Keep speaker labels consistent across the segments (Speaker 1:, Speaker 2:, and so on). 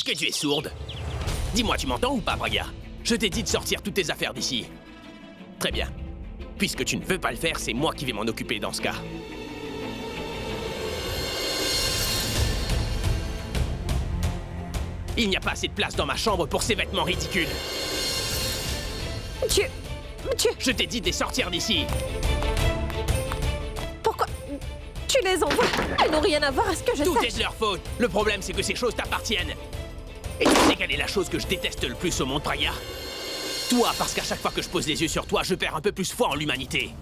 Speaker 1: Est-ce que tu es sourde? Dis-moi, tu m'entends ou pas, Braga? Je t'ai dit de sortir toutes tes affaires d'ici. Très bien. Puisque tu ne veux pas le faire, c'est moi qui vais m'en occuper dans ce cas. Il n'y a pas assez de place dans ma chambre pour ces vêtements ridicules. Je t'ai dit de les sortir d'ici.
Speaker 2: Pourquoi tu les envoies? Elles n'ont rien à voir à ce que je
Speaker 1: Tout
Speaker 2: sache.
Speaker 1: est de leur faute. Le problème, c'est que ces choses t'appartiennent. Et tu sais quelle est la chose que je déteste le plus au monde, Braga? Toi, parce qu'à chaque fois que je pose les yeux sur toi, je perds un peu plus foi en l'humanité.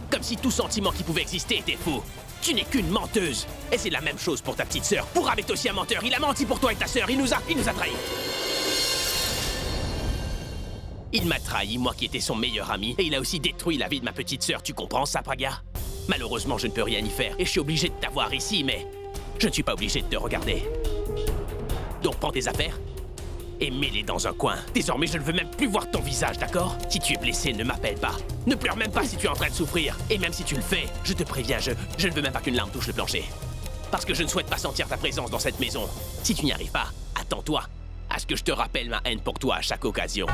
Speaker 1: Comme si tout sentiment qui pouvait exister était faux. Tu n'es qu'une menteuse. Et c'est la même chose pour ta petite sœur. Pourra est aussi un menteur. Il a menti pour toi et ta sœur. Il nous a trahis. Il m'a trahi, moi qui étais son meilleur ami. Et il a aussi détruit la vie de ma petite sœur. Tu comprends ça, Braga? Malheureusement, je ne peux rien y faire. Et je suis obligé de t'avoir ici, mais je ne suis pas obligé de te regarder. Donc prends tes affaires et mets-les dans un coin. Désormais, je ne veux même plus voir ton visage, d'accord? Si tu es blessé, ne m'appelle pas. Ne pleure même pas si tu es en train de souffrir. Et même si tu le fais, je te préviens, je ne veux même pas qu'une larme touche le plancher. Parce que je ne souhaite pas sentir ta présence dans cette maison. Si tu n'y arrives pas, attends-toi à ce que je te rappelle ma haine pour toi à chaque occasion.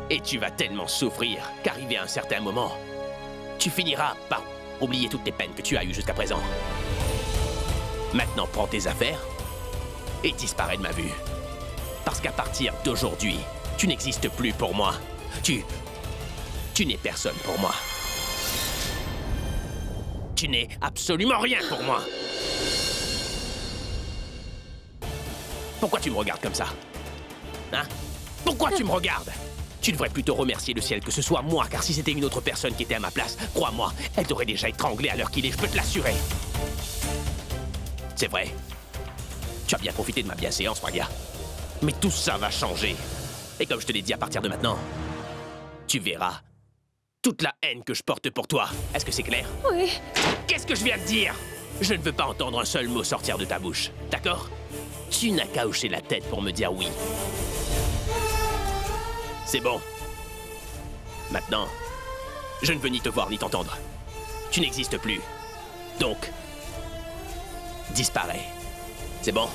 Speaker 1: Et tu vas tellement souffrir qu'arrivé à un certain moment, tu finiras par oublier toutes les peines que tu as eues jusqu'à présent. Maintenant, prends tes affaires et disparais de ma vue. Parce qu'à partir d'aujourd'hui, tu n'existes plus pour moi. Tu n'es personne pour moi. Tu n'es absolument rien pour moi. Pourquoi tu me regardes comme ça? Hein? Pourquoi tu me regardes? Tu devrais plutôt remercier le ciel que ce soit moi, car si c'était une autre personne qui était à ma place, crois-moi, elle t'aurait déjà étranglé à l'heure qu'il est, je peux te l'assurer. C'est vrai. Tu as bien profité de ma bienséance, Braga. Mais tout ça va changer. Et comme je te l'ai dit, à partir de maintenant, tu verras toute la haine que je porte pour toi. Est-ce que c'est clair?
Speaker 2: Oui.
Speaker 1: Qu'est-ce que je viens de dire? Je ne veux pas entendre un seul mot sortir de ta bouche, d'accord? Tu n'as qu'à hocher la tête pour me dire oui. C'est bon. Maintenant, je ne veux ni te voir ni t'entendre. Tu n'existes plus. Donc, disparais. C'est bon?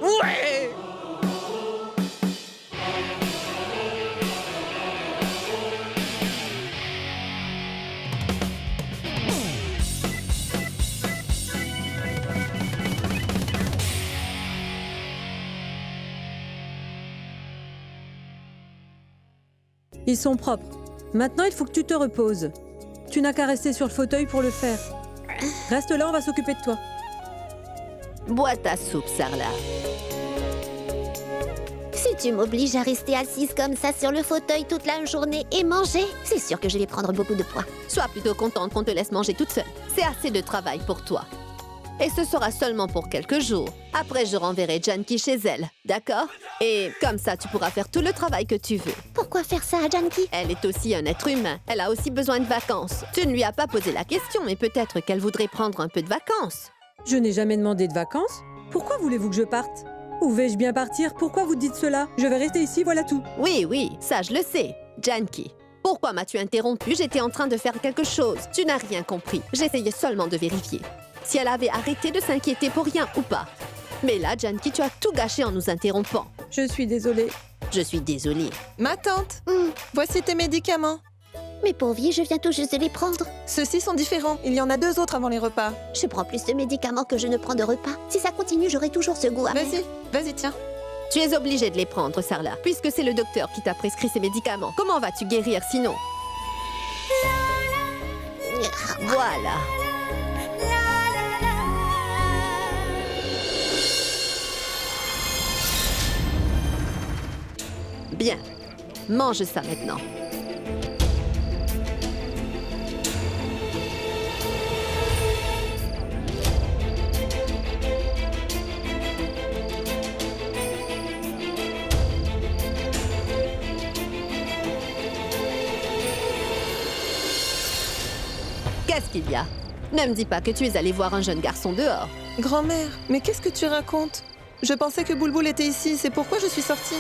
Speaker 1: Ouais!
Speaker 3: Ils sont propres. Maintenant, il faut que tu te reposes. Tu n'as qu'à rester sur le fauteuil pour le faire. Reste là, on va s'occuper de toi.
Speaker 2: Bois ta soupe, Sarla.
Speaker 4: Si tu m'obliges à rester assise comme ça sur le fauteuil toute la journée et manger, c'est sûr que je vais prendre beaucoup de poids.
Speaker 2: Sois plutôt contente qu'on te laisse manger toute seule. C'est assez de travail pour toi. Et ce sera seulement pour quelques jours. Après, je renverrai Janki chez elle, d'accord? Et comme ça, tu pourras faire tout le travail que tu veux.
Speaker 4: Pourquoi faire ça à Janki?
Speaker 2: Elle est aussi un être humain. Elle a aussi besoin de vacances. Tu ne lui as pas posé la question, mais peut-être qu'elle voudrait prendre un peu de vacances.
Speaker 3: Je n'ai jamais demandé de vacances. Pourquoi voulez-vous que je parte? Où vais-je bien partir? Pourquoi vous dites cela? Je vais rester ici, voilà tout.
Speaker 2: Oui, ça je le sais. Janki, pourquoi m'as-tu interrompu? J'étais en train de faire quelque chose. Tu n'as rien compris. J'essayais seulement de vérifier si elle avait arrêté de s'inquiéter pour rien ou pas. Mais là, Janki, tu as tout gâché en nous interrompant.
Speaker 3: Je suis désolée.
Speaker 2: Je suis désolée.
Speaker 5: Ma tante, voici tes médicaments.
Speaker 4: Mais pauvre vie, je viens tout juste de les prendre.
Speaker 5: Ceux-ci sont différents. Il y en a 2 autres avant les repas.
Speaker 4: Je prends plus de médicaments que je ne prends de repas. Si ça continue, j'aurai toujours ce goût amer.
Speaker 5: Vas-y, tiens.
Speaker 2: Tu es obligée de les prendre, Sarla, puisque c'est le docteur qui t'a prescrit ces médicaments. Comment vas-tu guérir sinon? Voilà. Bien. Mange ça maintenant. Qu'est-ce qu'il y a? Ne me dis pas que tu es allé voir un jeune garçon dehors.
Speaker 5: Grand-mère, mais qu'est-ce que tu racontes? Je pensais que Boulboul était ici, c'est pourquoi je suis sortie.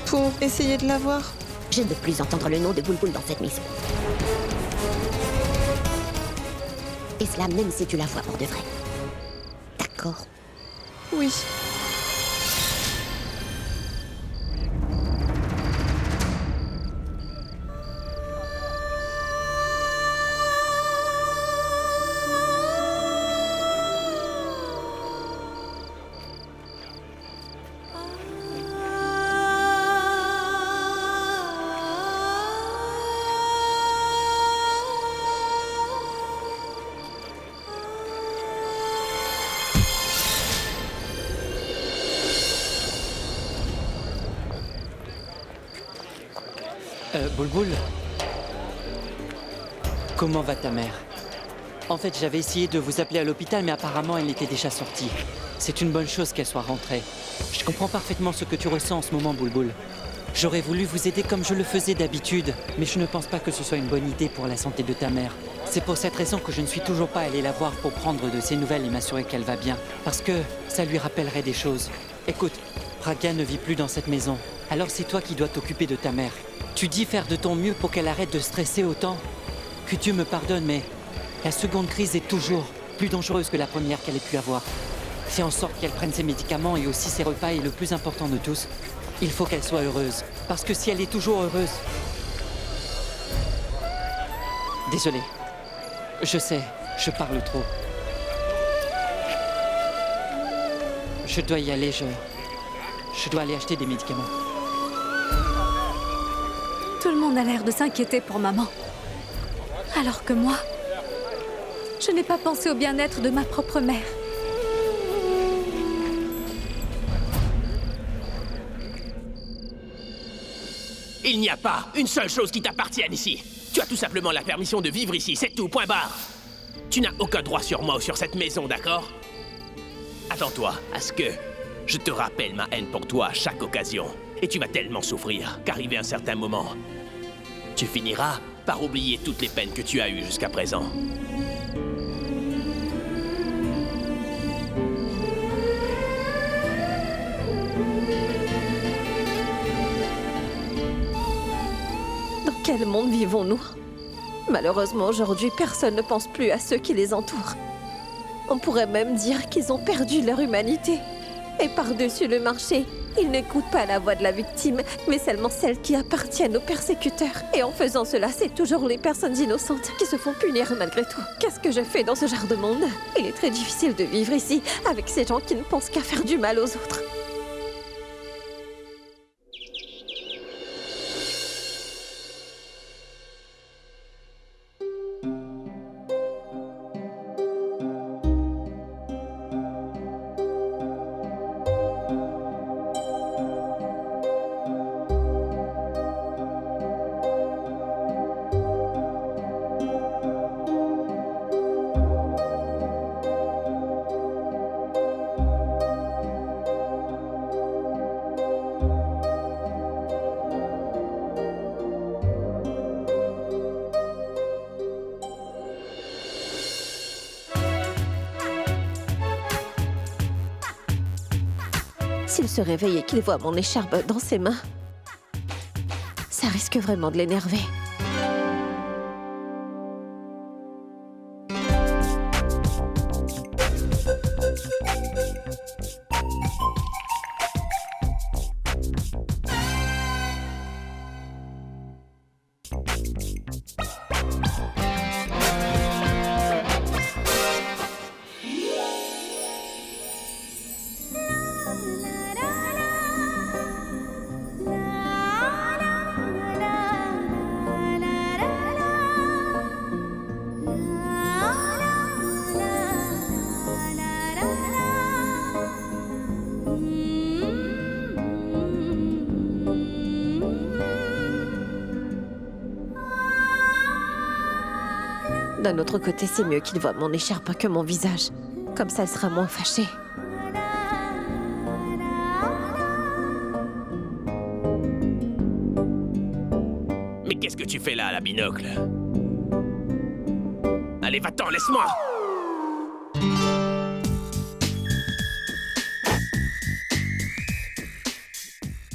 Speaker 5: Pour essayer de la voir.
Speaker 4: Je ne veux plus entendre le nom de Boulboul dans cette maison. Et cela même si tu la vois pour de vrai. D'accord.
Speaker 5: Oui.
Speaker 6: Boulboul, comment va ta mère? En fait, j'avais essayé de vous appeler à l'hôpital, mais apparemment, elle était déjà sortie. C'est une bonne chose qu'elle soit rentrée. Je comprends parfaitement ce que tu ressens en ce moment, Boulboul. J'aurais voulu vous aider comme je le faisais d'habitude, mais je ne pense pas que ce soit une bonne idée pour la santé de ta mère. C'est pour cette raison que je ne suis toujours pas allé la voir pour prendre de ses nouvelles et m'assurer qu'elle va bien. Parce que ça lui rappellerait des choses. Écoute, Pragya ne vit plus dans cette maison. Alors c'est toi qui dois t'occuper de ta mère. Tu dis faire de ton mieux pour qu'elle arrête de stresser autant. Que Dieu me pardonne, mais la seconde crise est toujours plus dangereuse que la première qu'elle ait pu avoir. Fais en sorte qu'elle prenne ses médicaments et aussi ses repas, et le plus important de tous, il faut qu'elle soit heureuse. Parce que si elle est toujours heureuse... Désolé. Je sais, je parle trop. Je dois y aller, je dois aller acheter des médicaments.
Speaker 7: Tout le monde a l'air de s'inquiéter pour maman. Alors que moi, je n'ai pas pensé au bien-être de ma propre mère.
Speaker 1: Il n'y a pas une seule chose qui t'appartienne ici. Tu as tout simplement la permission de vivre ici, c'est tout, point barre. Tu n'as aucun droit sur moi ou sur cette maison, d'accord? Attends-toi à ce que je te rappelle ma haine pour toi à chaque occasion. Et tu vas tellement souffrir qu'arrivé un certain moment, tu finiras par oublier toutes les peines que tu as eues jusqu'à présent.
Speaker 8: Dans quel monde vivons-nous? Malheureusement, aujourd'hui, personne ne pense plus à ceux qui les entourent. On pourrait même dire qu'ils ont perdu leur humanité. Et par-dessus le marché, ils n'écoutent pas la voix de la victime, mais seulement celles qui appartiennent aux persécuteurs. Et en faisant cela, c'est toujours les personnes innocentes qui se font punir malgré tout. Qu'est-ce que je fais dans ce genre de monde? Il est très difficile de vivre ici, avec ces gens qui ne pensent qu'à faire du mal aux autres. S'il se réveille et qu'il voit mon écharpe dans ses mains, ça risque vraiment de l'énerver. D'un autre côté, c'est mieux qu'il voie mon écharpe que mon visage. Comme ça, elle sera moins fâchée.
Speaker 1: Mais qu'est-ce que tu fais là, à la binocle? Allez, va-t'en, laisse-moi!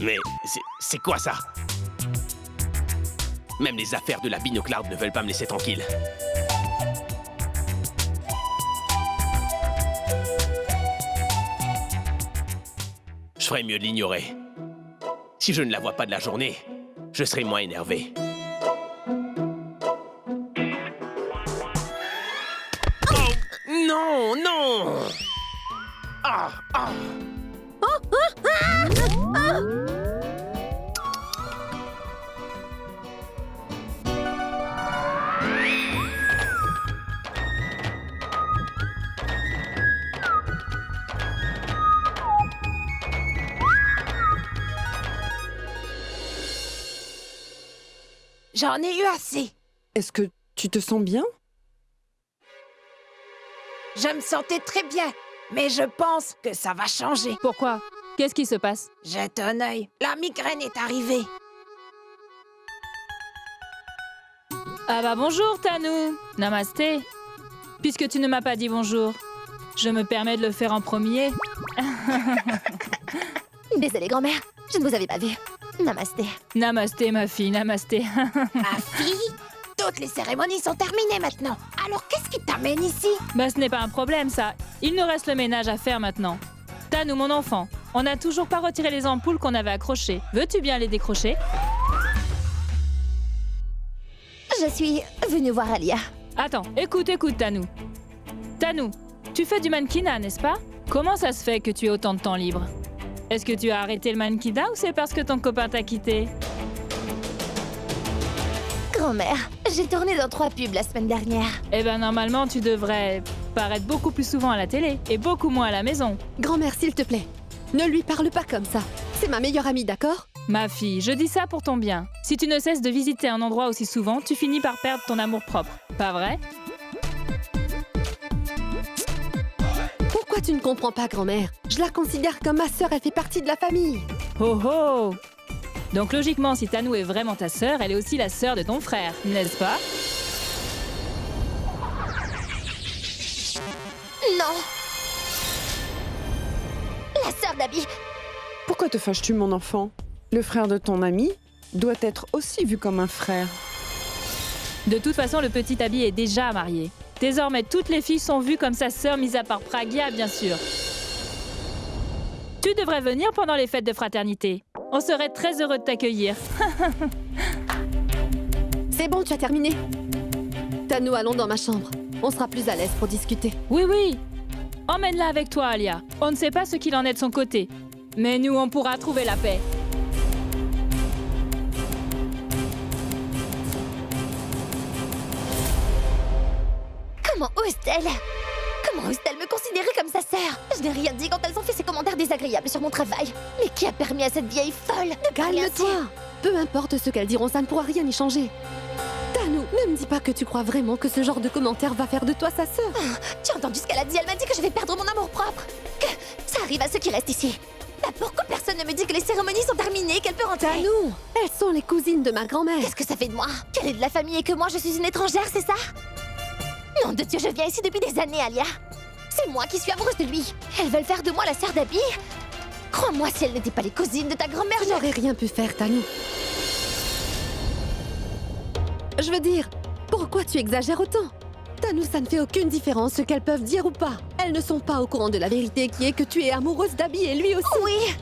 Speaker 1: Mais c'est quoi ça? Même les affaires de la binoclarde ne veulent pas me laisser tranquille. Je ferais mieux de l'ignorer. Si je ne la vois pas de la journée, je serai moins énervé. Oh, non, non! Ah, ah!
Speaker 9: J'en ai eu assez.
Speaker 5: Est-ce que tu te sens bien?
Speaker 9: Je me sentais très bien, mais je pense que ça va changer.
Speaker 10: Pourquoi? Qu'est-ce qui se passe?
Speaker 9: Jette un œil. La migraine est arrivée.
Speaker 10: Ah bah bonjour, Tanou. Namasté. Puisque tu ne m'as pas dit bonjour, je me permets de le faire en premier.
Speaker 4: Désolée, grand-mère, je ne vous avais pas vu. Namasté.
Speaker 10: Namasté, ma fille, namasté.
Speaker 9: Ma fille? Toutes les cérémonies sont terminées maintenant. Alors qu'est-ce qui t'amène ici?
Speaker 10: Bah ce n'est pas un problème, ça. Il nous reste le ménage à faire maintenant. Tanou, mon enfant, on n'a toujours pas retiré les ampoules qu'on avait accrochées. Veux-tu bien les décrocher?
Speaker 4: Je suis venue voir Alia.
Speaker 10: Attends, écoute, Tanou. Tanou, tu fais du mannequinat, n'est-ce pas? Comment ça se fait que tu aies autant de temps libre? Est-ce que tu as arrêté le mannequinat ou c'est parce que ton copain t'a quitté?
Speaker 4: Grand-mère, j'ai tourné dans 3 pubs la semaine dernière.
Speaker 10: Eh ben normalement, tu devrais paraître beaucoup plus souvent à la télé et beaucoup moins à la maison.
Speaker 2: Grand-mère, s'il te plaît, ne lui parle pas comme ça. C'est ma meilleure amie, d'accord?
Speaker 10: Ma fille, je dis ça pour ton bien. Si tu ne cesses de visiter un endroit aussi souvent, tu finis par perdre ton amour-propre. Pas vrai?
Speaker 2: Pourquoi tu ne comprends pas, grand-mère? Je la considère comme ma sœur, elle fait partie de la famille.
Speaker 10: Oh oh! Donc logiquement, si Tanou est vraiment ta sœur, elle est aussi la sœur de ton frère, n'est-ce pas?
Speaker 4: Non! La sœur d'Abby!
Speaker 5: Pourquoi te fâches-tu, mon enfant? Le frère de ton ami doit être aussi vu comme un frère.
Speaker 10: De toute façon, le petit Abby est déjà marié. Désormais, toutes les filles sont vues comme sa sœur, mis à part Pragya, bien sûr. Tu devrais venir pendant les fêtes de fraternité. On serait très heureux de t'accueillir.
Speaker 2: C'est bon, tu as terminé. Tanou, allons dans ma chambre. On sera plus à l'aise pour discuter.
Speaker 10: Oui, oui. Emmène-la avec toi, Alia. On ne sait pas ce qu'il en est de son côté. Mais nous, on pourra trouver la paix.
Speaker 4: Comment ose-t-elle? Comment ose-t-elle me considérer comme sa sœur? Je n'ai rien dit quand elles ont fait ces commentaires désagréables sur mon travail. Mais qui a permis à cette vieille folle de rien dire?
Speaker 2: Calme-toi. Peu importe ce qu'elles diront, ça ne pourra rien y changer. Tanou, ne me dis pas que tu crois vraiment que ce genre de commentaire va faire de toi sa sœur.
Speaker 4: Oh, tu as entendu ce qu'elle a dit? Elle m'a dit que je vais perdre mon amour-propre. Que ça arrive à ceux qui restent ici. Bah pourquoi personne ne me dit que les cérémonies sont terminées, qu'elle peut rentrer?
Speaker 2: Tanou, elles sont les cousines de ma grand-mère.
Speaker 4: Qu'est-ce que ça fait de moi? Qu'elle est de la famille et que moi je suis une étrangère, c'est ça? Nom de Dieu, je viens ici depuis des années, Alia. C'est moi qui suis amoureuse de lui. Elles veulent faire de moi la sœur d'Abby. Crois-moi, si elles n'étaient pas les cousines de ta grand-mère,
Speaker 2: Je n'aurais rien pu faire, Tanou. Je veux dire, pourquoi tu exagères autant? Tanou, ça ne fait aucune différence ce qu'elles peuvent dire ou pas. Elles ne sont pas au courant de la vérité qui est que tu es amoureuse d'Abby et lui aussi.
Speaker 4: Oui.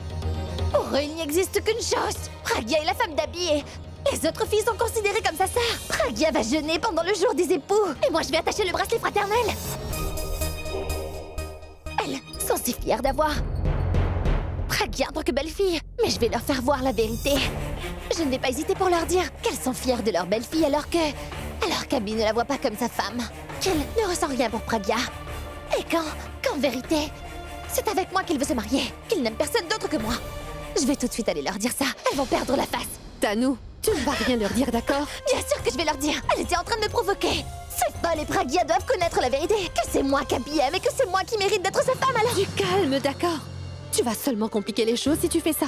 Speaker 4: Pour eux, il n'y existe qu'une chose. Pragya est la femme d'Abby et les autres filles sont considérées comme sa sœur. Pragya va jeûner pendant le jour des époux. Et moi, je vais attacher le bracelet fraternel. Elles sont si fières d'avoir Pragya en tant que belle-fille. Mais je vais leur faire voir la vérité. Je ne vais pas hésiter pour leur dire qu'elles sont fières de leur belle-fille alors qu'Abby ne la voit pas comme sa femme. Qu'elle ne ressent rien pour Pragya. Et qu'en vérité, c'est avec moi qu'il veut se marier. Qu'il n'aime personne d'autre que moi. Je vais tout de suite aller leur dire ça. Elles vont perdre la face.
Speaker 2: Tanou, Tu ne vas rien leur dire, d'accord?
Speaker 4: Bien sûr que je vais leur dire. Elle était en train de me provoquer. C'est folle et Pragia doivent connaître la vérité. Que c'est moi qu'Abby aime et que c'est moi qui mérite d'être sa femme alors.
Speaker 2: Du calme, d'accord? Tu vas seulement compliquer les choses si tu fais ça.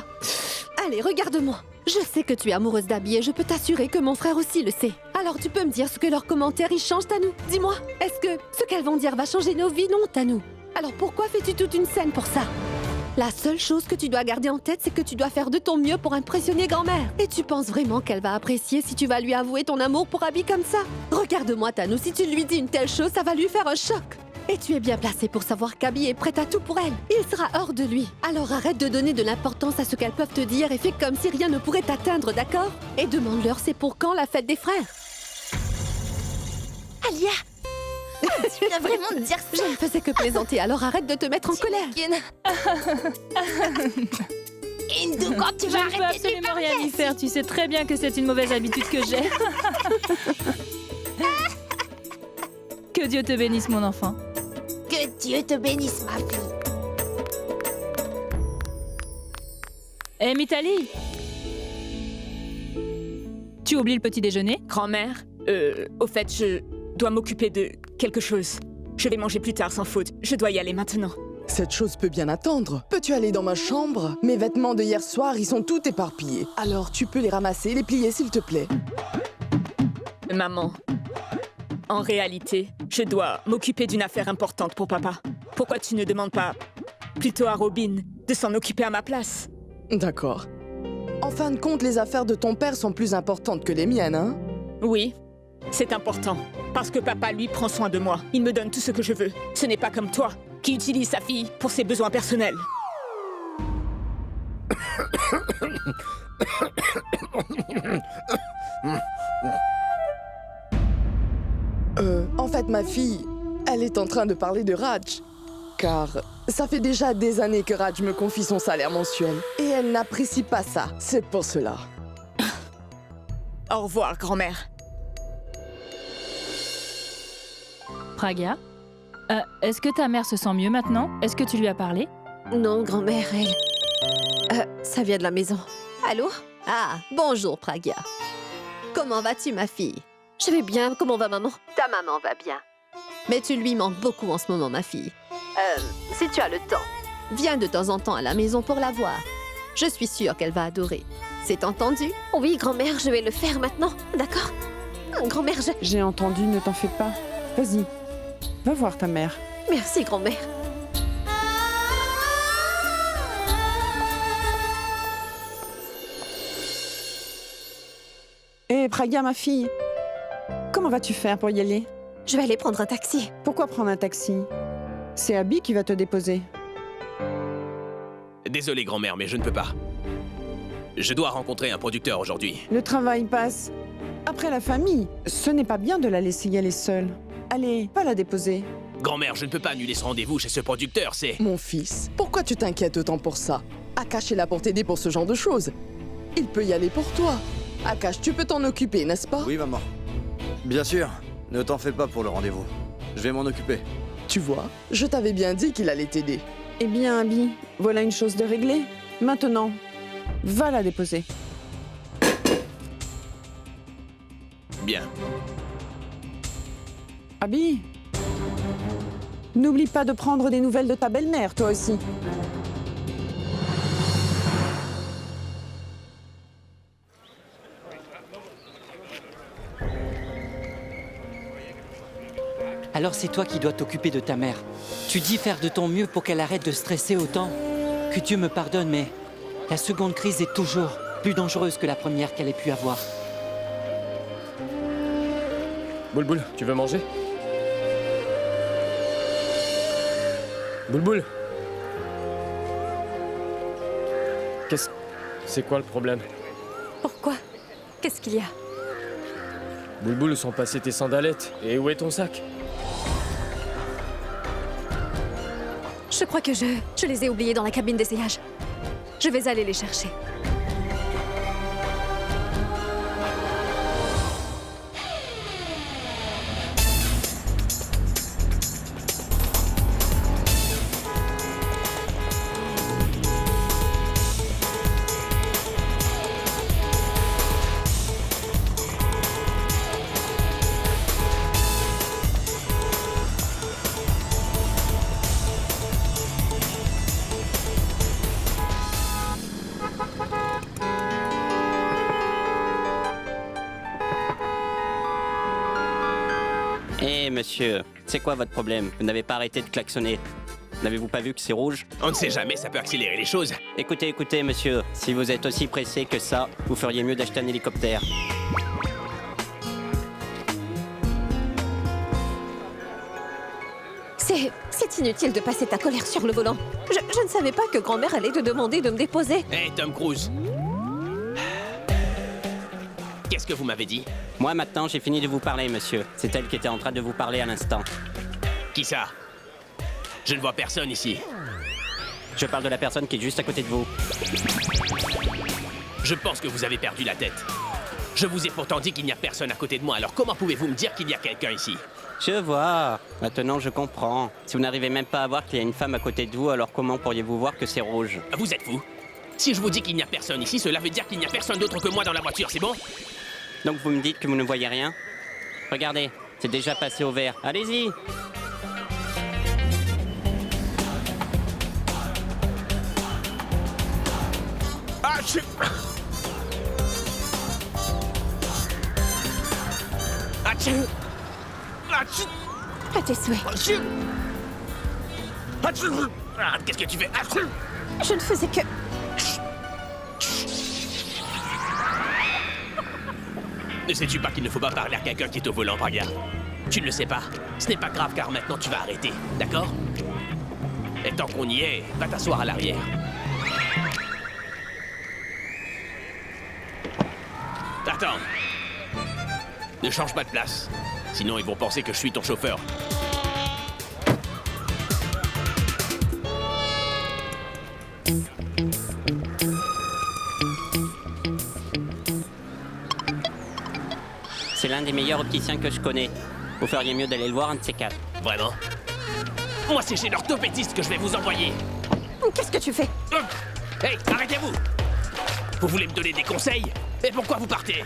Speaker 2: Allez, regarde-moi. Je sais que tu es amoureuse d'Abby et je peux t'assurer que mon frère aussi le sait. Alors tu peux me dire ce que leurs commentaires y changent, Tanou? Dis-moi, est-ce que ce qu'elles vont dire va changer nos vies? Non, Tanou. Alors pourquoi fais-tu toute une scène pour ça? La seule chose que tu dois garder en tête, c'est que tu dois faire de ton mieux pour impressionner grand-mère. Et tu penses vraiment qu'elle va apprécier si tu vas lui avouer ton amour pour Abby comme ça? Regarde-moi, Tanou, si tu lui dis une telle chose, ça va lui faire un choc. Et tu es bien placée pour savoir qu'Abby est prête à tout pour elle. Il sera hors de lui. Alors arrête de donner de l'importance à ce qu'elles peuvent te dire et fais comme si rien ne pourrait t'atteindre, d'accord? Et demande-leur c'est pour quand la fête des frères.
Speaker 4: Alia, tu viens vraiment de dire ça?
Speaker 2: Je ne faisais que plaisanter, alors arrête de te mettre en colère.
Speaker 9: Indo, quand tu
Speaker 10: Je
Speaker 9: vas
Speaker 10: ne peux
Speaker 9: arrêter de
Speaker 10: absolument
Speaker 9: parler
Speaker 10: rien y faire. Tu sais très bien que c'est une mauvaise habitude que j'ai. Que Dieu te bénisse, mon enfant.
Speaker 9: Que Dieu te bénisse, ma fille.
Speaker 10: Hé, Mitali! Tu oublies le petit déjeuner?
Speaker 11: Grand-mère, au fait, je dois m'occuper de quelque chose. Je vais manger plus tard sans faute. Je dois y aller maintenant.
Speaker 12: Cette chose peut bien attendre. Peux-tu aller dans ma chambre? Mes vêtements de hier soir, ils sont tout éparpillés. Alors tu peux les ramasser et les plier, s'il te plaît.
Speaker 11: Maman, en réalité, je dois m'occuper d'une affaire importante pour papa. Pourquoi tu ne demandes pas plutôt à Robin de s'en occuper à ma place?
Speaker 12: D'accord. En fin de compte, les affaires de ton père sont plus importantes que les miennes, hein?
Speaker 11: Oui, c'est important. Parce que papa, lui, prend soin de moi. Il me donne tout ce que je veux. Ce n'est pas comme toi, qui utilise sa fille pour ses besoins personnels.
Speaker 12: En fait, ma fille, elle est en train de parler de Raj. Car ça fait déjà des années que Raj me confie son salaire mensuel. Et elle n'apprécie pas ça. C'est pour cela.
Speaker 11: Au revoir, grand-mère.
Speaker 10: Pragia? Est-ce que ta mère se sent mieux maintenant? Est-ce que tu lui as parlé?
Speaker 8: Non, grand-mère, elle... ça vient de la maison. Allô?
Speaker 2: Ah, bonjour, Pragia. Comment vas-tu, ma fille?
Speaker 8: Je vais bien, comment va maman?
Speaker 2: Ta maman va bien. Mais tu lui manques beaucoup en ce moment, ma fille. Si tu as le temps, viens de temps en temps à la maison pour la voir. Je suis sûre qu'elle va adorer. C'est entendu?
Speaker 8: Oui, grand-mère, je vais le faire maintenant, d'accord? Grand-mère,
Speaker 5: J'ai entendu, ne t'en fais pas. Vas-y, va voir ta mère.
Speaker 8: Merci, grand-mère.
Speaker 5: Hé, Pragia, ma fille, comment vas-tu faire pour y aller?
Speaker 8: Je vais aller prendre un taxi.
Speaker 5: Pourquoi prendre un taxi? C'est Abby qui va te déposer.
Speaker 1: Désolé, grand-mère, mais je ne peux pas. Je dois rencontrer un producteur aujourd'hui.
Speaker 5: Le travail passe après la famille. Ce n'est pas bien de la laisser y aller seule. Allez, va la déposer.
Speaker 1: Grand-mère, je ne peux pas annuler ce rendez-vous chez ce producteur, c'est...
Speaker 12: Mon fils, pourquoi tu t'inquiètes autant pour ça? Akash est là pour t'aider pour ce genre de choses. Il peut y aller pour toi. Akash, tu peux t'en occuper, n'est-ce pas?
Speaker 13: Oui, maman. Bien sûr. Ne t'en fais pas pour le rendez-vous. Je vais m'en occuper.
Speaker 12: Tu vois, je t'avais bien dit qu'il allait t'aider.
Speaker 5: Eh bien, Abby, voilà une chose de réglée. Maintenant, va la déposer.
Speaker 1: Bien.
Speaker 5: Abby, n'oublie pas de prendre des nouvelles de ta belle-mère, toi aussi.
Speaker 6: Alors c'est toi qui dois t'occuper de ta mère. Tu dis faire de ton mieux pour qu'elle arrête de stresser autant. Que Dieu me pardonne, mais la seconde crise est toujours plus dangereuse que la première qu'elle ait pu avoir.
Speaker 14: Boulboul, tu veux manger? Boulboul! C'est quoi le problème?
Speaker 7: Pourquoi? Qu'est-ce qu'il y a?
Speaker 14: Boulboul, où sont passées tes sandalettes? Et où est ton sac?
Speaker 7: Je crois que je les ai oubliés dans la cabine d'essayage. Je vais aller les chercher.
Speaker 6: Hé, monsieur, c'est quoi votre problème? Vous n'avez pas arrêté de klaxonner. N'avez-vous pas vu que c'est rouge?
Speaker 1: On ne sait jamais, ça peut accélérer les choses.
Speaker 6: Écoutez, monsieur, si vous êtes aussi pressé que ça, vous feriez mieux d'acheter un hélicoptère.
Speaker 8: C'est inutile de passer ta colère sur le volant. Je ne savais pas que grand-mère allait te demander de me déposer.
Speaker 1: Hé, Tom Cruise. Qu'est-ce que vous m'avez dit?
Speaker 6: Moi, maintenant, j'ai fini de vous parler, monsieur. C'est elle qui était en train de vous parler à l'instant.
Speaker 1: Qui ça? Je ne vois personne ici.
Speaker 6: Je parle de la personne qui est juste à côté de vous.
Speaker 1: Je pense que vous avez perdu la tête. Je vous ai pourtant dit qu'il n'y a personne à côté de moi, alors comment pouvez-vous me dire qu'il y a quelqu'un ici?
Speaker 6: Je vois. Maintenant, je comprends. Si vous n'arrivez même pas à voir qu'il y a une femme à côté de vous, alors comment pourriez-vous voir que c'est rouge?
Speaker 1: Vous êtes fou? Si je vous dis qu'il n'y a personne ici, cela veut dire qu'il n'y a personne d'autre que moi dans la voiture, c'est bon?
Speaker 6: Donc vous me dites que vous ne voyez rien? Regardez, c'est déjà passé au vert. Allez-y!
Speaker 1: Achou! Achou! Achou!
Speaker 8: À tes souhaits.
Speaker 1: Achou! Achou! Ah, qu'est-ce que tu fais? Achou!
Speaker 8: Je ne faisais que...
Speaker 1: Ne sais-tu pas qu'il ne faut pas parler à quelqu'un qui est au volant, Praga? Tu ne le sais pas? Ce n'est pas grave car maintenant tu vas arrêter, d'accord? Et tant qu'on y est, va t'asseoir à l'arrière. Attends. Ne change pas de place. Sinon ils vont penser que je suis ton chauffeur.
Speaker 6: C'est l'un des meilleurs opticiens que je connais. Vous feriez mieux d'aller le voir, un de ces quatre.
Speaker 1: Vraiment? Moi, c'est chez l'orthopédiste que je vais vous envoyer.
Speaker 8: Qu'est-ce que tu fais?
Speaker 1: Hey, arrêtez-vous! Vous voulez me donner des conseils? Et pourquoi vous partez?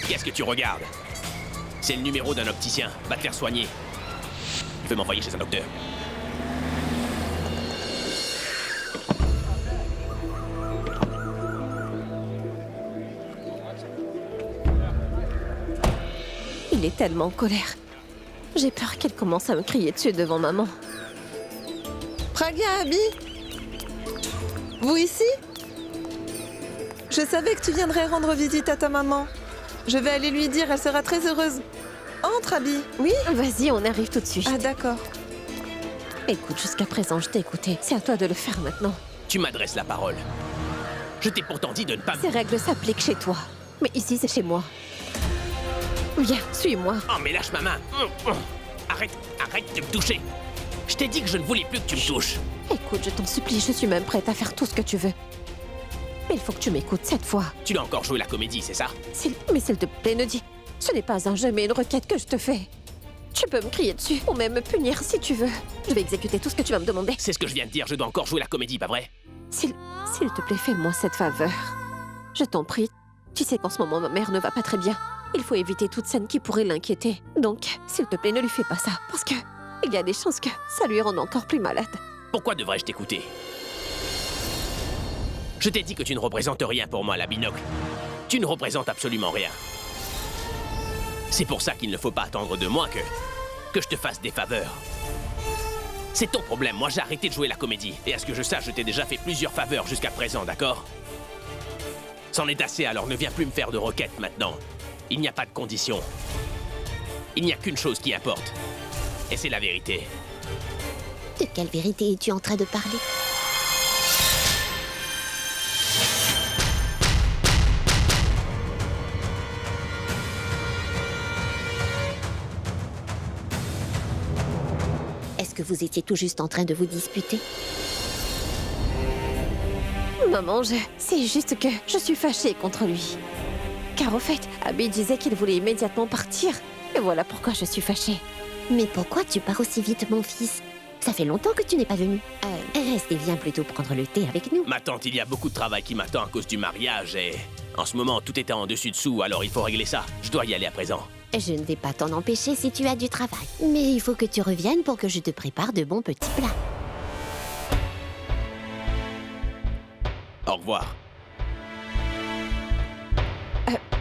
Speaker 1: Qu'est-ce que tu regardes? C'est le numéro d'un opticien. Va te faire soigner. Je vais m'envoyer chez un docteur.
Speaker 8: Il est tellement en colère. J'ai peur qu'elle commence à me crier dessus devant maman.
Speaker 15: Praga, Abby? Vous ici? Je savais que tu viendrais rendre visite à ta maman. Je vais aller lui dire, elle sera très heureuse. Entre, Abby. Oui?
Speaker 8: Vas-y, on arrive tout de suite.
Speaker 15: Ah, d'accord.
Speaker 8: Écoute, jusqu'à présent, je t'ai écouté. C'est à toi de le faire maintenant.
Speaker 1: Tu m'adresses la parole. Je t'ai pourtant dit de ne pas...
Speaker 8: Ces règles s'appliquent chez toi. Mais ici, c'est chez moi. Viens, suis-moi.
Speaker 1: Oh, mais lâche ma main. Arrête de me toucher. Je t'ai dit que je ne voulais plus que tu me touches.
Speaker 8: Écoute, je t'en supplie, je suis même prête à faire tout ce que tu veux. Mais il faut que tu m'écoutes cette fois.
Speaker 1: Tu dois encore jouer la comédie, c'est ça?
Speaker 8: Mais s'il te plaît, ne dis... Ce n'est pas un jeu, mais une requête que je te fais. Tu peux me crier dessus, ou même me punir si tu veux. Je vais exécuter tout ce que tu vas me demander.
Speaker 1: C'est ce que je viens de dire, je dois encore jouer la comédie, pas vrai?
Speaker 8: S'il te plaît, fais-moi cette faveur. Je t'en prie. Tu sais qu'en ce moment, ma mère ne va pas très bien. Il faut éviter toute scène qui pourrait l'inquiéter. Donc, s'il te plaît, ne lui fais pas ça. Parce que il y a des chances que ça lui rende encore plus malade.
Speaker 1: Pourquoi devrais-je t'écouter? Je t'ai dit que tu ne représentes rien pour moi, la binocle. Tu ne représentes absolument rien. C'est pour ça qu'il ne faut pas attendre de moi que je te fasse des faveurs. C'est ton problème, moi j'ai arrêté de jouer la comédie. Et à ce que je sache, je t'ai déjà fait plusieurs faveurs jusqu'à présent, d'accord? C'en est assez, alors ne viens plus me faire de requêtes maintenant. Il n'y a pas de conditions. Il n'y a qu'une chose qui importe. Et c'est la vérité.
Speaker 4: De quelle vérité es-tu en train de parler? Est-ce que vous étiez tout juste en train de vous disputer?
Speaker 8: Maman, c'est juste que je suis fâchée contre lui. Car au fait, Abby disait qu'il voulait immédiatement partir. Et voilà pourquoi je suis fâchée.
Speaker 4: Mais pourquoi tu pars aussi vite, mon fils? Ça fait longtemps que tu n'es pas venu. Reste et viens plutôt prendre le thé avec nous.
Speaker 1: Ma tante, il y a beaucoup de travail qui m'attend à cause du mariage et... En ce moment, tout est en dessus-dessous, alors il faut régler ça. Je dois y aller à présent.
Speaker 4: Je ne vais pas t'en empêcher si tu as du travail. Mais il faut que tu reviennes pour que je te prépare de bons petits plats.
Speaker 1: Au revoir.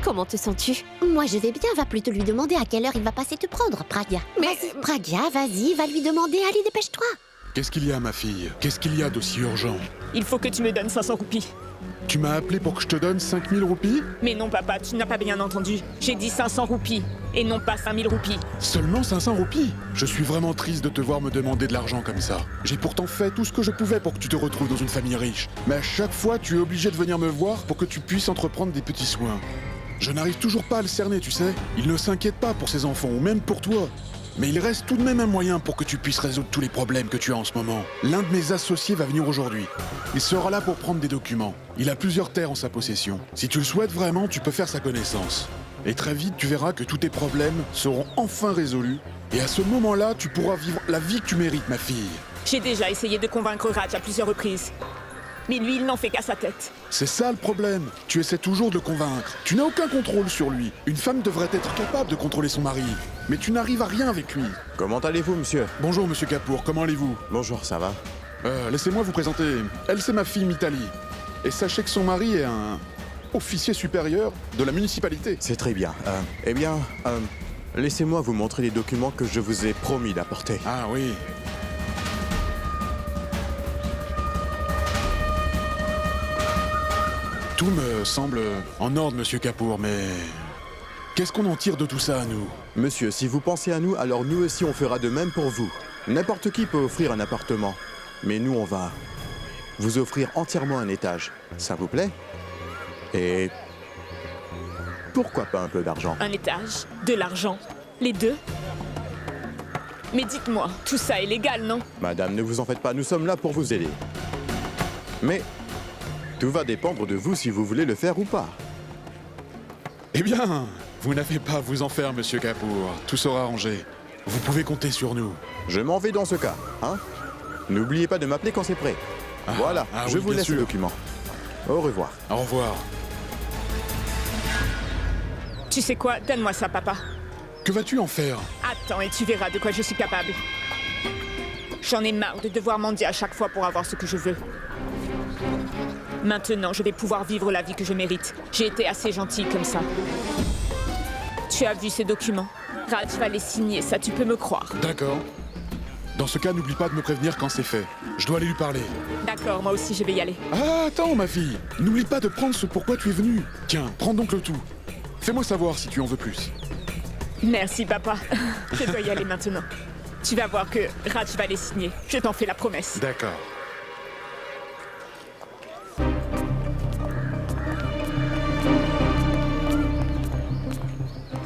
Speaker 2: Comment te sens-tu?
Speaker 4: Moi, je vais bien. Va plutôt lui demander à quelle heure il va passer te prendre, Pragya.
Speaker 2: Mais...
Speaker 4: Pragya, vas-y, va lui demander. Allez, dépêche-toi.
Speaker 16: Qu'est-ce qu'il y a, ma fille? Qu'est-ce qu'il y a d'aussi urgent?
Speaker 11: Il faut que tu me donnes 500 roupies.
Speaker 16: Tu m'as appelé pour que je te donne 5000 roupies?
Speaker 11: Mais non, papa, tu n'as pas bien entendu. J'ai dit 500 roupies, et non pas 5000 roupies.
Speaker 16: Seulement 500 roupies? Je suis vraiment triste de te voir me demander de l'argent comme ça. J'ai pourtant fait tout ce que je pouvais pour que tu te retrouves dans une famille riche. Mais à chaque fois, tu es obligé de venir me voir pour que tu puisses entreprendre des petits soins. Je n'arrive toujours pas à le cerner, tu sais. Il ne s'inquiète pas pour ses enfants, ou même pour toi. Mais il reste tout de même un moyen pour que tu puisses résoudre tous les problèmes que tu as en ce moment. L'un de mes associés va venir aujourd'hui. Il sera là pour prendre des documents. Il a plusieurs terres en sa possession. Si tu le souhaites vraiment, tu peux faire sa connaissance. Et très vite, tu verras que tous tes problèmes seront enfin résolus. Et à ce moment-là, tu pourras vivre la vie que tu mérites, ma fille.
Speaker 11: J'ai déjà essayé de convaincre Raj à plusieurs reprises. Mais lui, il n'en fait qu'à sa tête.
Speaker 16: C'est ça le problème. Tu essaies toujours de le convaincre. Tu n'as aucun contrôle sur lui. Une femme devrait être capable de contrôler son mari. Mais tu n'arrives à rien avec lui.
Speaker 17: Comment allez-vous, monsieur?
Speaker 16: Bonjour, monsieur Kapoor. Comment allez-vous?
Speaker 17: Bonjour, ça va?
Speaker 16: Laissez-moi vous présenter. Elle, c'est ma fille Mitali. Et sachez que son mari est un officier supérieur de la municipalité.
Speaker 17: C'est très bien. Laissez-moi vous montrer les documents que je vous ai promis d'apporter.
Speaker 16: Ah oui. Tout me semble en ordre, monsieur Kapoor, mais... Qu'est-ce qu'on en tire de tout ça, nous?
Speaker 17: Monsieur, si vous pensez à nous, alors nous aussi on fera de même pour vous. N'importe qui peut offrir un appartement. Mais nous, on va vous offrir entièrement un étage. Ça vous plaît? Et... pourquoi pas un peu d'argent?
Speaker 11: Un étage, de l'argent, les deux? Mais dites-moi, tout ça est légal, non?
Speaker 17: Madame, ne vous en faites pas, nous sommes là pour vous aider. Mais... tout va dépendre de vous si vous voulez le faire ou pas.
Speaker 16: Eh bien, vous n'avez pas à vous en faire, monsieur Kapoor. Tout sera arrangé. Vous pouvez compter sur nous.
Speaker 17: Je m'en vais dans ce cas, hein? N'oubliez pas de m'appeler quand c'est prêt. Voilà, je vous laisse le document. Au revoir.
Speaker 16: Au revoir.
Speaker 11: Tu sais quoi? Donne-moi ça, papa.
Speaker 16: Que vas-tu en faire?
Speaker 11: Attends et tu verras de quoi je suis capable. J'en ai marre de devoir mendier à chaque fois pour avoir ce que je veux. Maintenant, je vais pouvoir vivre la vie que je mérite. J'ai été assez gentille comme ça. Tu as vu ces documents? Raj va les signer, ça tu peux me croire.
Speaker 16: D'accord. Dans ce cas, n'oublie pas de me prévenir quand c'est fait. Je dois aller lui parler.
Speaker 11: D'accord, moi aussi je vais y aller.
Speaker 16: Ah, attends, ma fille. N'oublie pas de prendre ce pourquoi tu es venue. Tiens, prends donc le tout. Fais-moi savoir si tu en veux plus.
Speaker 11: Merci, papa. Je dois y aller maintenant. Tu vas voir que Raj va les signer. Je t'en fais la promesse.
Speaker 16: D'accord.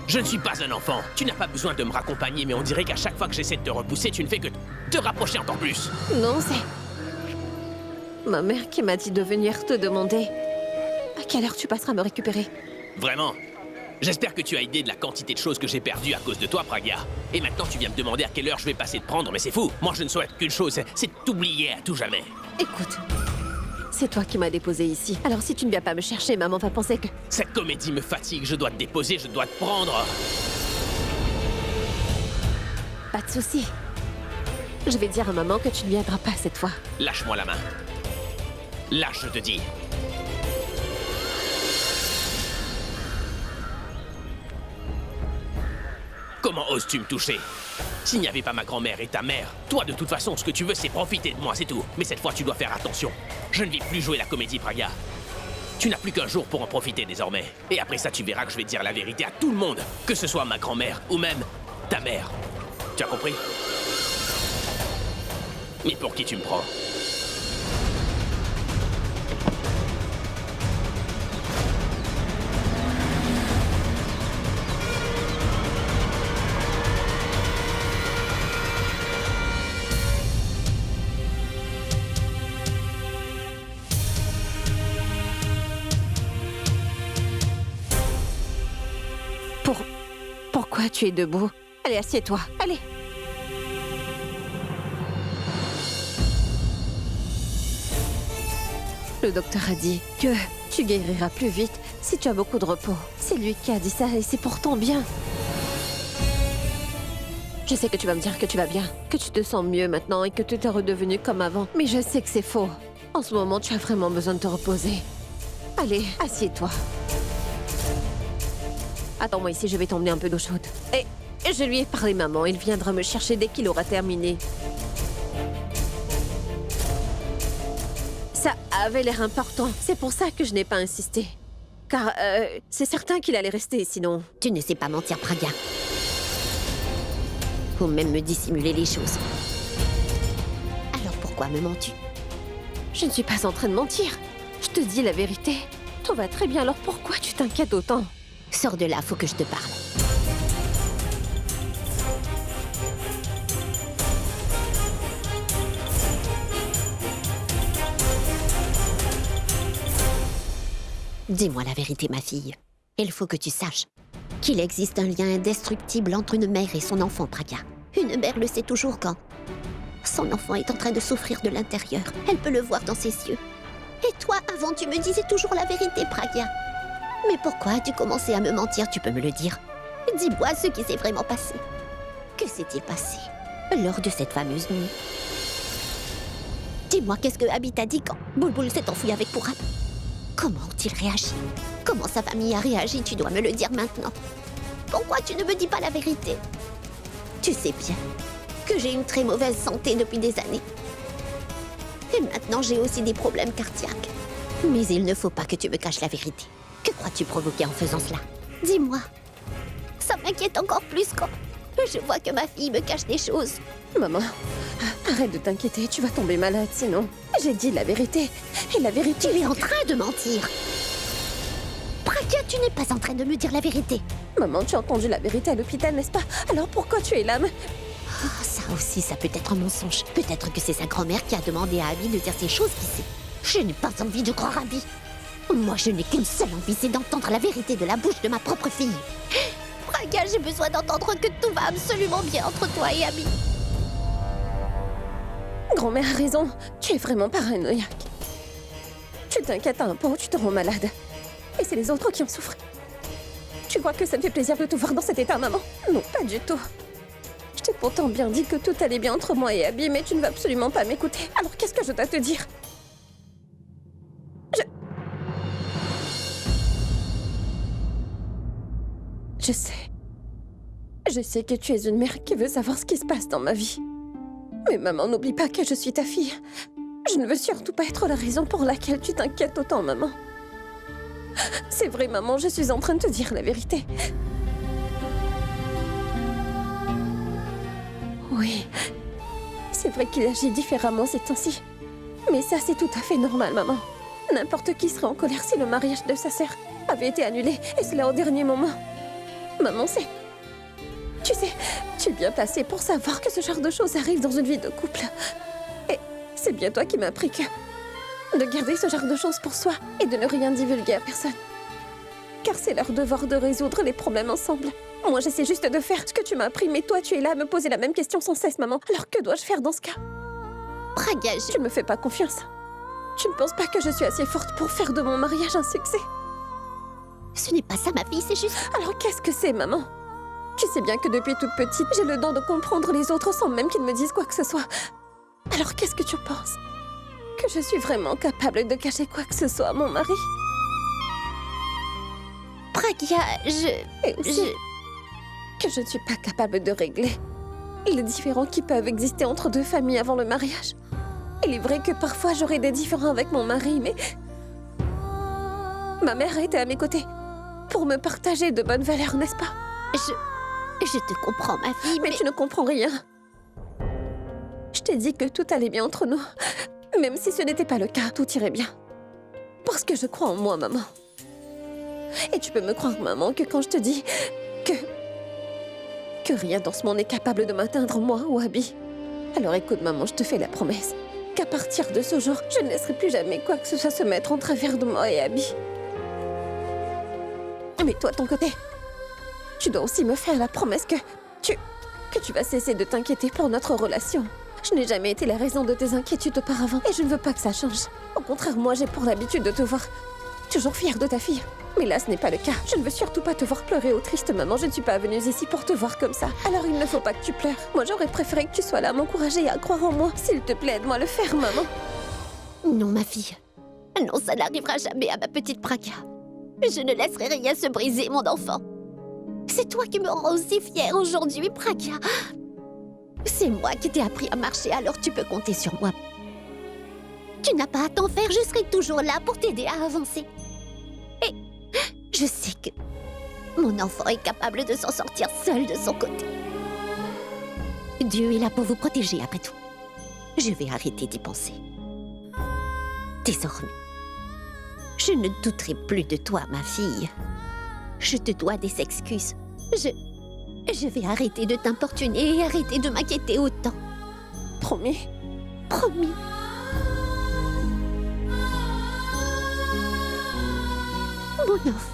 Speaker 1: Je ne suis pas un enfant. Tu n'as pas besoin de me raccompagner, mais on dirait qu'à chaque fois que j'essaie de te repousser, tu ne fais que te rapprocher encore plus.
Speaker 8: Non, c'est... ma mère qui m'a dit de venir te demander à quelle heure tu passeras me récupérer.
Speaker 1: Vraiment? J'espère que tu as idée de la quantité de choses que j'ai perdues à cause de toi, Pragya. Et maintenant, tu viens me demander à quelle heure je vais passer te prendre, mais c'est fou. Moi, je ne souhaite qu'une chose, c'est t'oublier à tout jamais.
Speaker 8: Écoute, c'est toi qui m'as déposé ici. Alors si tu ne viens pas me chercher, maman va penser que...
Speaker 1: Cette comédie me fatigue, je dois te déposer, je dois te prendre.
Speaker 8: Pas de souci. Je vais dire à maman que tu ne viendras pas cette fois.
Speaker 1: Lâche-moi la main. Lâche, je te dis. Comment oses-tu me toucher? S'il n'y avait pas ma grand-mère et ta mère, toi, de toute façon, ce que tu veux, c'est profiter de moi, c'est tout. Mais cette fois, tu dois faire attention. Je ne vais plus jouer la comédie, Pragya. Tu n'as plus qu'un jour pour en profiter désormais. Et après ça, tu verras que je vais dire la vérité à tout le monde, que ce soit ma grand-mère ou même ta mère. Tu as compris? Mais pour qui tu me prends?
Speaker 8: Pourquoi tu es debout? Allez, assieds-toi, allez. Le docteur a dit que tu guériras plus vite si tu as beaucoup de repos. C'est lui qui a dit ça et c'est pour ton bien. Je sais que tu vas me dire que tu vas bien, que tu te sens mieux maintenant et que tu es redevenu comme avant. Mais je sais que c'est faux. En ce moment, tu as vraiment besoin de te reposer. Allez, assieds-toi. Attends-moi ici, je vais t'emmener un peu d'eau chaude. Et je lui ai parlé, maman. Il viendra me chercher dès qu'il aura terminé. Ça avait l'air important. C'est pour ça que je n'ai pas insisté. Car c'est certain qu'il allait rester, sinon...
Speaker 4: Tu ne sais pas mentir, Praga. Ou même me dissimuler les choses. Alors pourquoi me mens-tu?
Speaker 8: Je ne suis pas en train de mentir. Je te dis la vérité. Tout va très bien, alors pourquoi tu t'inquiètes autant?
Speaker 4: Sors de là, faut que je te parle. Dis-moi la vérité, ma fille. Il faut que tu saches qu'il existe un lien indestructible entre une mère et son enfant, Praga. Une mère le sait toujours quand son enfant est en train de souffrir de l'intérieur. Elle peut le voir dans ses yeux. Et toi, avant, tu me disais toujours la vérité, Praga. Mais pourquoi as-tu commencé à me mentir? Tu peux me le dire. Dis-moi ce qui s'est vraiment passé. Que s'est-il passé lors de cette fameuse nuit? Dis-moi, qu'est-ce que Abby t'a dit quand Bulbul s'est enfui avec Purab? Comment ont-ils réagi? Comment sa famille a réagi? Tu dois me le dire maintenant. Pourquoi tu ne me dis pas la vérité? Tu sais bien que j'ai une très mauvaise santé depuis des années. Et maintenant, j'ai aussi des problèmes cardiaques. Mais il ne faut pas que tu me caches la vérité. Que crois-tu provoquer en faisant cela? Dis-moi. Ça m'inquiète encore plus quand je vois que ma fille me cache des choses.
Speaker 8: Maman, arrête de t'inquiéter, tu vas tomber malade sinon. J'ai dit la vérité. Et la vérité...
Speaker 4: Tu es en train de mentir. Praga, tu n'es pas en train de me dire la vérité.
Speaker 8: Maman, tu as entendu la vérité à l'hôpital, n'est-ce pas? Alors pourquoi tu es là?
Speaker 4: Oh, ça aussi, ça peut être un mensonge. Peut-être que c'est sa grand-mère qui a demandé à Abby de dire ces choses, qui sait. Je n'ai pas envie de croire Abby. Moi, je n'ai qu'une seule envie, c'est d'entendre la vérité de la bouche de ma propre fille. Praga, j'ai besoin d'entendre que tout va absolument bien entre toi et Abby.
Speaker 8: Grand-mère a raison, tu es vraiment paranoïaque. Tu t'inquiètes à un point où tu te rends malade. Et c'est les autres qui en souffrent. Tu crois que ça me fait plaisir de te voir dans cet état, maman? Non, pas du tout. Je t'ai pourtant bien dit que tout allait bien entre moi et Abby, mais tu ne vas absolument pas m'écouter. Alors qu'est-ce que je dois te dire? Je sais. Je sais que tu es une mère qui veut savoir ce qui se passe dans ma vie. Mais maman, n'oublie pas que je suis ta fille. Je ne veux surtout pas être la raison pour laquelle tu t'inquiètes autant, maman. C'est vrai, maman, je suis en train de te dire la vérité. Oui, c'est vrai qu'il agit différemment ces temps-ci. Mais ça, c'est tout à fait normal, maman. N'importe qui serait en colère si le mariage de sa sœur avait été annulé, et cela au dernier moment. Maman, c'est... Tu sais, tu es bien placée pour savoir que ce genre de choses arrive dans une vie de couple. Et c'est bien toi qui m'as appris que... de garder ce genre de choses pour soi et de ne rien divulguer à personne. Car c'est leur devoir de résoudre les problèmes ensemble. Moi, j'essaie juste de faire ce que tu m'as appris, mais toi, tu es là à me poser la même question sans cesse, maman. Alors que dois-je faire dans ce cas?
Speaker 4: Praga,
Speaker 8: tu me fais pas confiance. Tu ne penses pas que je suis assez forte pour faire de mon mariage un succès?
Speaker 4: Ce n'est pas ça, ma fille, c'est juste...
Speaker 8: Alors qu'est-ce que c'est, maman? Tu sais bien que depuis toute petite, j'ai le don de comprendre les autres sans même qu'ils me disent quoi que ce soit. Alors qu'est-ce que tu penses? Que je suis vraiment capable de cacher quoi que ce soit à mon mari?
Speaker 4: Praga,
Speaker 8: Et aussi, que je ne suis pas capable de régler les différends qui peuvent exister entre deux familles avant le mariage. Il est vrai que parfois j'aurai des différends avec mon mari, mais... ma mère a été à mes côtés pour me partager de bonnes valeurs, n'est-ce pas?
Speaker 4: Je te comprends, ma fille,
Speaker 8: mais tu ne comprends rien. Je t'ai dit que tout allait bien entre nous. Même si ce n'était pas le cas, tout irait bien. Parce que je crois en moi, maman. Et tu peux me croire, maman, que quand je te dis que rien dans ce monde n'est capable de m'atteindre, moi ou Abby. Alors écoute, maman, je te fais la promesse qu'à partir de ce jour, je ne laisserai plus jamais quoi que ce soit se mettre en travers de moi et Abby. Mais toi, de ton côté, tu dois aussi me faire la promesse que tu vas cesser de t'inquiéter pour notre relation. Je n'ai jamais été la raison de tes inquiétudes auparavant et je ne veux pas que ça change. Au contraire, moi, j'ai pour l'habitude de te voir toujours fière de ta fille. Mais là, ce n'est pas le cas. Je ne veux surtout pas te voir pleurer ou triste, maman. Je ne suis pas venue ici pour te voir comme ça. Alors il ne faut pas que tu pleures. Moi, j'aurais préféré que tu sois là à m'encourager et à croire en moi. S'il te plaît, aide-moi à le faire, maman.
Speaker 4: Non, ma fille. Non, ça n'arrivera jamais à ma petite Praga. Je ne laisserai rien se briser, mon enfant. C'est toi qui me rends aussi fière aujourd'hui, Pragya. C'est moi qui t'ai appris à marcher, alors tu peux compter sur moi. Tu n'as pas à t'en faire, je serai toujours là pour t'aider à avancer. Et je sais que mon enfant est capable de s'en sortir seul de son côté. Dieu est là pour vous protéger, après tout. Je vais arrêter d'y penser. Désormais, je ne douterai plus de toi, ma fille. Je te dois des excuses. Je vais arrêter de t'importuner et arrêter de m'inquiéter autant.
Speaker 8: Promis?
Speaker 4: Promis. Mon enfant.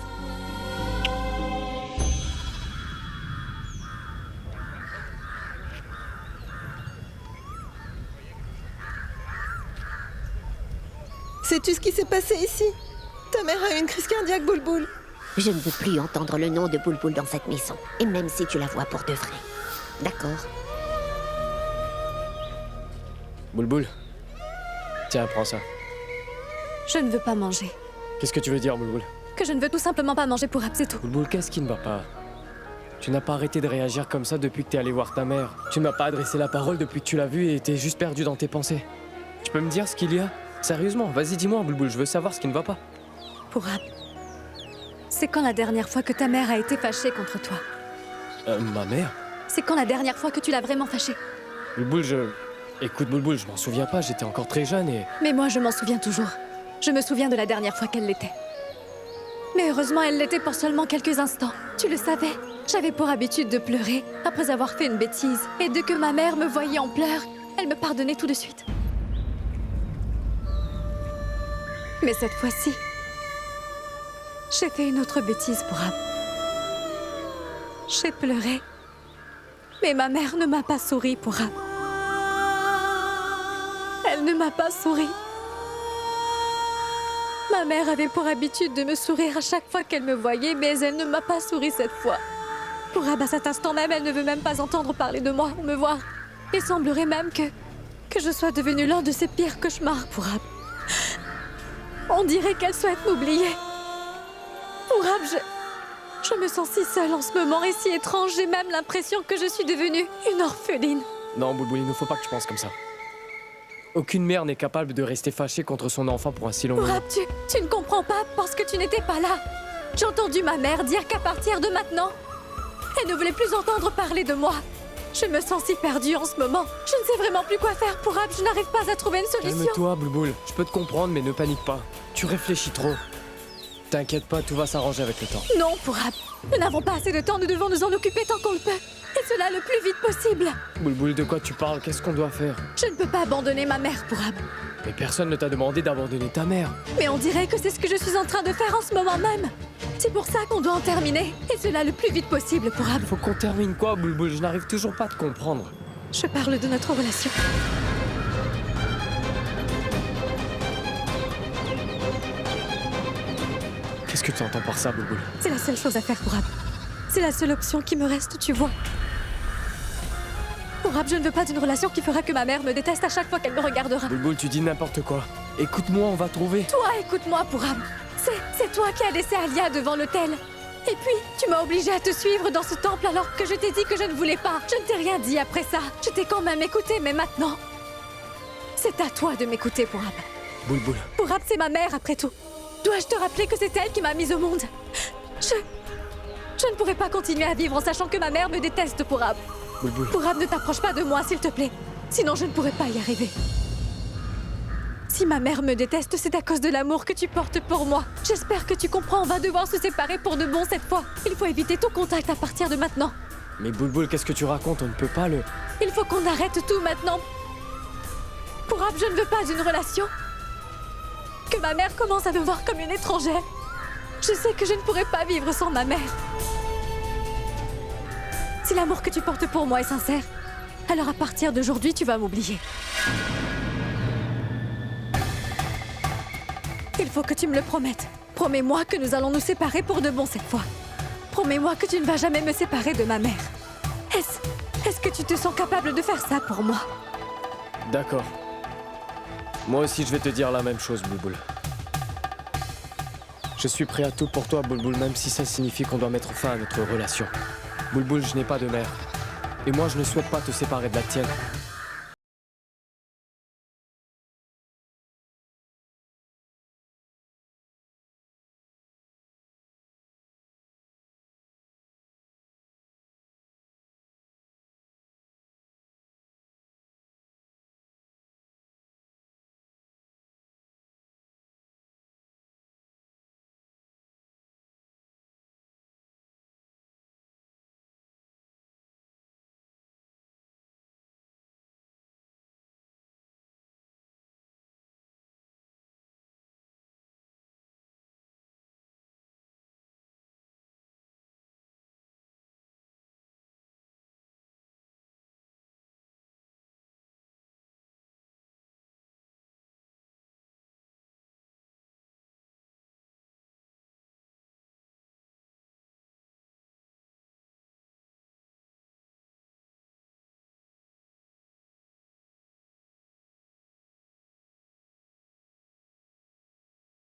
Speaker 15: Sais-tu ce qui s'est passé ici? Ta mère a eu une crise cardiaque, Boulboul.
Speaker 4: Je ne veux plus entendre le nom de Boulboul dans cette maison. Et même si tu la vois pour de vrai. D'accord?
Speaker 14: Boulboul. Tiens, prends ça.
Speaker 7: Je ne veux pas manger.
Speaker 14: Qu'est-ce que tu veux dire, Boulboul?
Speaker 7: Que je ne veux tout simplement pas manger pour Ab, c'est tout.
Speaker 14: Boulboul, qu'est-ce qui ne va pas? Tu n'as pas arrêté de réagir comme ça depuis que t'es allé voir ta mère. Tu ne m'as pas adressé la parole depuis que tu l'as vue et t'es juste perdu dans tes pensées. Tu peux me dire ce qu'il y a? Sérieusement, vas-y, dis-moi, Boulboul, je veux savoir ce qui ne va pas.
Speaker 7: Pour Ab. C'est quand la dernière fois que ta mère a été fâchée contre toi?
Speaker 14: Ma mère?
Speaker 7: C'est quand la dernière fois que tu l'as vraiment fâchée?
Speaker 14: Boulboul, Écoute, Boulboul, je m'en souviens pas, j'étais encore très jeune et...
Speaker 7: Mais moi, je m'en souviens toujours. Je me souviens de la dernière fois qu'elle l'était. Mais heureusement, elle l'était pour seulement quelques instants. Tu le savais, j'avais pour habitude de pleurer après avoir fait une bêtise. Et dès que ma mère me voyait en pleurs, elle me pardonnait tout de suite. Mais cette fois-ci, j'ai fait une autre bêtise pour Ab. J'ai pleuré, mais ma mère ne m'a pas souri pour Ab. Elle ne m'a pas souri. Ma mère avait pour habitude de me sourire à chaque fois qu'elle me voyait, mais elle ne m'a pas souri cette fois. Pour Ab, à cet instant même, elle ne veut même pas entendre parler de moi ou me voir. Il semblerait même que je sois devenue l'un de ses pires cauchemars pour Ab. On dirait qu'elle souhaite m'oublier. Pour Ab, je me sens si seule en ce moment et si étrange. J'ai même l'impression que je suis devenue une orpheline.
Speaker 14: Non, Boulboul, il ne faut pas que tu penses comme ça. Aucune mère n'est capable de rester fâchée contre son enfant pour un si long moment.
Speaker 7: Pour Ab, tu ne comprends pas parce que tu n'étais pas là. J'ai entendu ma mère dire qu'à partir de maintenant, elle ne voulait plus entendre parler de moi. Je me sens si perdue en ce moment. Je ne sais vraiment plus quoi faire pour Ab. Je n'arrive pas à trouver une solution.
Speaker 14: Calme-toi, Boulboul. Je peux te comprendre, mais ne panique pas. Tu réfléchis trop. T'inquiète pas, tout va s'arranger avec le temps.
Speaker 7: Non, pour Ab. Nous n'avons pas assez de temps, nous devons nous en occuper tant qu'on le peut. Et cela le plus vite possible.
Speaker 14: Boulboul, de quoi tu parles? Qu'est-ce qu'on doit faire?
Speaker 7: Je ne peux pas abandonner ma mère pour Ab.
Speaker 14: Mais personne ne t'a demandé d'abandonner ta mère.
Speaker 7: Mais on dirait que c'est ce que je suis en train de faire en ce moment même. C'est pour ça qu'on doit en terminer. Et cela le plus vite possible pour Ab.
Speaker 14: Faut qu'on termine quoi, Boulboul? Je n'arrive toujours pas à te comprendre.
Speaker 7: Je parle de notre relation.
Speaker 14: Qu'est-ce que tu entends par ça, Boulboul?
Speaker 7: C'est la seule chose à faire pour Ab. C'est la seule option qui me reste, tu vois. Pour Ab, je ne veux pas d'une relation qui fera que ma mère me déteste à chaque fois qu'elle me regardera.
Speaker 14: Boulboul, tu dis n'importe quoi. Écoute-moi, on va trouver.
Speaker 7: Toi, écoute-moi, pour Ab. C'est toi qui as laissé Alia devant l'hôtel. Et puis, tu m'as obligée à te suivre dans ce temple alors que je t'ai dit que je ne voulais pas. Je ne t'ai rien dit après ça. Je t'ai quand même écouté, mais maintenant... C'est à toi de m'écouter, pour Ab.
Speaker 14: Boulboul.
Speaker 7: Pour Ab, c'est ma mère, après tout. Dois-je te rappeler que c'est elle qui m'a mise au monde? Je ne pourrais pas continuer à vivre en sachant que ma mère me déteste, pour Ab.
Speaker 14: Boulboul.
Speaker 7: Pour Ab, ne t'approche pas de moi, s'il te plaît. Sinon, je ne pourrais pas y arriver. Si ma mère me déteste, c'est à cause de l'amour que tu portes pour moi. J'espère que tu comprends, on va devoir se séparer pour de bon cette fois. Il faut éviter tout contact à partir de maintenant.
Speaker 14: Mais Boulboul, qu'est-ce que tu racontes? On ne peut pas le...
Speaker 7: Il faut qu'on arrête tout maintenant. Pour Ab, je ne veux pas d'une relation. Que ma mère commence à me voir comme une étrangère. Je sais que je ne pourrais pas vivre sans ma mère. Si l'amour que tu portes pour moi est sincère, alors à partir d'aujourd'hui, tu vas m'oublier. Il faut que tu me le promettes. Promets-moi que nous allons nous séparer pour de bon cette fois. Promets-moi que tu ne vas jamais me séparer de ma mère. Est-ce que tu te sens capable de faire ça pour moi?
Speaker 14: D'accord. Moi aussi, je vais te dire la même chose, Boulboul. Je suis prêt à tout pour toi, Boulboul, même si ça signifie qu'on doit mettre fin à notre relation. Boulboul, je n'ai pas de mère. Et moi, je ne souhaite pas te séparer de la tienne.